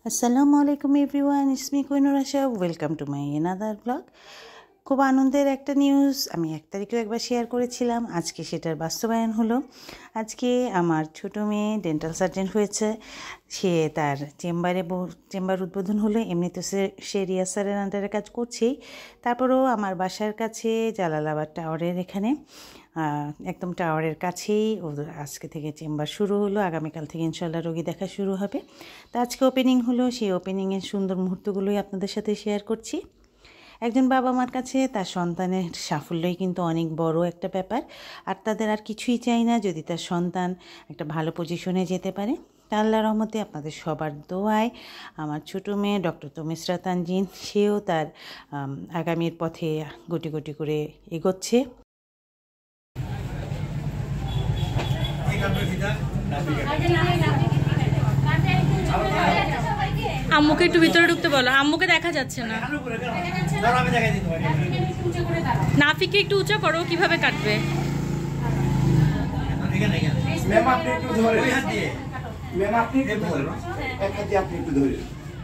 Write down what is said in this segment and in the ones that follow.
আসসালামু আলাইকুম everyone, it's me Kohinoor Asha. Welcome to my another blog. খুব আনন্দের একটা নিউজ আমি 1 তারিখেও একবার শেয়ার করেছিলাম, আজকে সেটার বাস্তবায়ন হলো। আজকে আমার ছোটো মেয়ে ডেন্টাল সার্জন হয়েছে। সে তার চেম্বার উদ্বোধন হলো। এমনি তো সে রিয়াজ স্যারের আন্ডারে কাজ করছেই, তারপরেও আমার বাসার কাছে জালালাবাদ টাওয়ারের এখানে একদম টাওয়ারের কাছেই ওদের আজকে থেকে চেম্বার শুরু হলো। আগামীকাল থেকে ইনশাল্লাহ রোগী দেখা শুরু হবে। তো আজকে ওপেনিং হলো, সেই ওপেনিংয়ের সুন্দর মুহূর্তগুলোই আপনাদের সাথে শেয়ার করছি। একজন বাবা মার কাছে তার সন্তানের সাফল্যই কিন্তু অনেক বড় একটা ব্যাপার, আর তাদের আর কিছুই চাই না যদি তার সন্তান একটা ভালো পজিশনে যেতে পারে। আল্লাহর রহমতে আপনাদের সবার দোয়ায় আমার ছোটো মেয়ে ডক্টর তমিসরা তানজিন, সেও তার আগামীর পথে গুটি গুটি করে এগোচ্ছে। আম্মুকে একটু ভিতরে ঢুকতে বলো, আম্মুকে দেখা যাচ্ছে না। নাফিকে একটু উঁচা করো, কিভাবে কাটবে।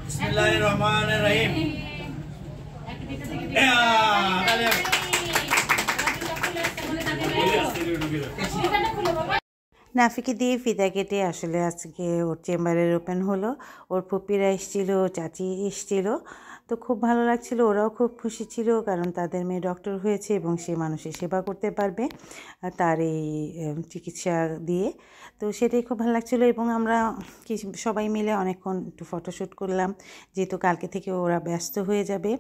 বিসমিল্লাহির রহমানির রহিম। নাফিকে দিয়ে ফিতা কেটে আসলে আজকে ওর চেম্বারের ওপেন হলো। ওর ফুপিরা এসেছিল, চাচি এসেছিল, তো খুব ভালো লাগছিল। ওরাও খুব খুশি ছিল, কারণ তাদের মেয়ে ডক্টর হয়েছে এবং সে মানুষের সেবা করতে পারবে তার এই চিকিৎসা দিয়ে। তো সেটাই খুব ভালো লাগছিলো। এবং আমরা সবাই মিলে অনেকক্ষণ একটু ফটোশ্যুট করলাম, যেহেতু কালকে থেকে ওরা ব্যস্ত হয়ে যাবে।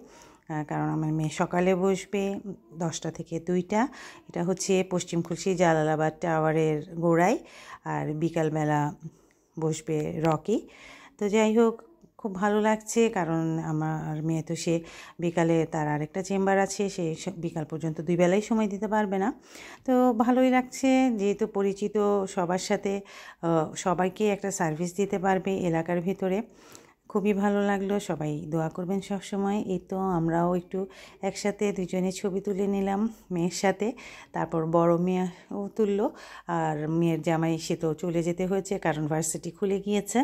কারণ আমার মেয়ে সকালে বসবে 10টা থেকে 2টা, এটা হচ্ছে পশ্চিম খুলশি জালালাবাদ টাওয়ারের গোড়ায়, আর বিকালবেলা বসবে রকি। তো যাই হোক, খুব ভালো লাগছে, কারণ আমার মেয়ে তো সে বিকালে তার আরেকটা চেম্বার আছে, সে বিকাল পর্যন্ত 2 বেলাই সময় দিতে পারবে না। তো ভালোই লাগছে, যেহেতু পরিচিত সবার সাথে সবাইকে একটা সার্ভিস দিতে পারবে এলাকার ভিতরে। খুবই ভালো লাগলো। সবাই দোয়া করবেন সব সময়। এই তো আমরাও একটু একসাথে দুজনে ছবি তুলে নিলাম মেয়ের সাথে। তারপর বড় মেয়েও তুললো, আর মেয়ের জামাই সে তো চলে যেতে হয়েছে, কারণ ভার্সিটি খুলে গিয়েছে।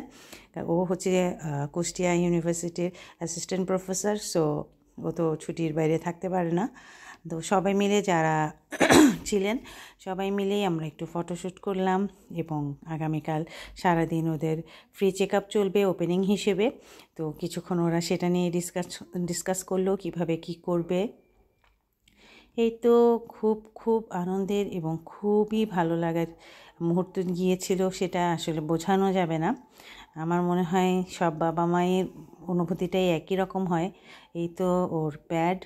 ও হচ্ছে কুষ্টিয়া ইউনিভার্সিটির অ্যাসিস্ট্যান্ট প্রফেসর, সো ও তো ছুটির বাইরে থাকতে পারে না। তো সবাই মিলে যারা ছিলেন সবাই মিলেই আমরা একটু ফটোশ্যুট করলাম। এবং আগামীকাল সারাদিন ওদের ফ্রি চেক আপ চলবে ওপেনিং হিসেবে। তো কিছুক্ষণ ওরা সেটা নিয়ে ডিসকাস করলো কীভাবে কি করবে। এই তো খুব খুব আনন্দের এবং খুবই ভালো লাগার মুহূর্ত গিয়েছিল, সেটা আসলে বোঝানো যাবে না। আমার মনে হয় সব বাবা মায়ের অনুভূতিটাই একই রকম হয়। এই তো ওর প্যাড,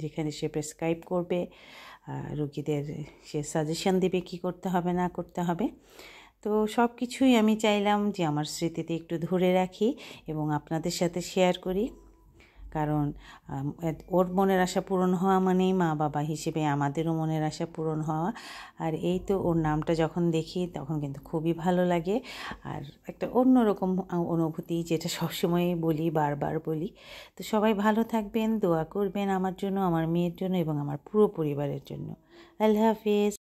যেখানে সে প্রেসক্রাইব করবে, রোগীদের সে সাজেশন দিবে কি করতে হবে না করতে হবে। তো সব কিছুই আমি চাইলাম যে আমার স্মৃতিতে একটু ধরে রাখি এবং আপনাদের সাথে শেয়ার করি, কারণ ওর মনের আশা পূরণ হওয়া মানেই মা বাবা হিসেবে আমাদেরও মনের আশা পূরণ হওয়া। আর এই তো ওর নামটা যখন দেখি তখন কিন্তু খুবই ভালো লাগে, আর একটা অন্যরকম অনুভূতি, যেটা সবসময় বলি, বারবার বলি। তো সবাই ভালো থাকবেন, দোয়া করবেন আমার জন্য, আমার মেয়ের জন্য এবং আমার পুরো পরিবারের জন্য। আল্লাহ হাফিজ।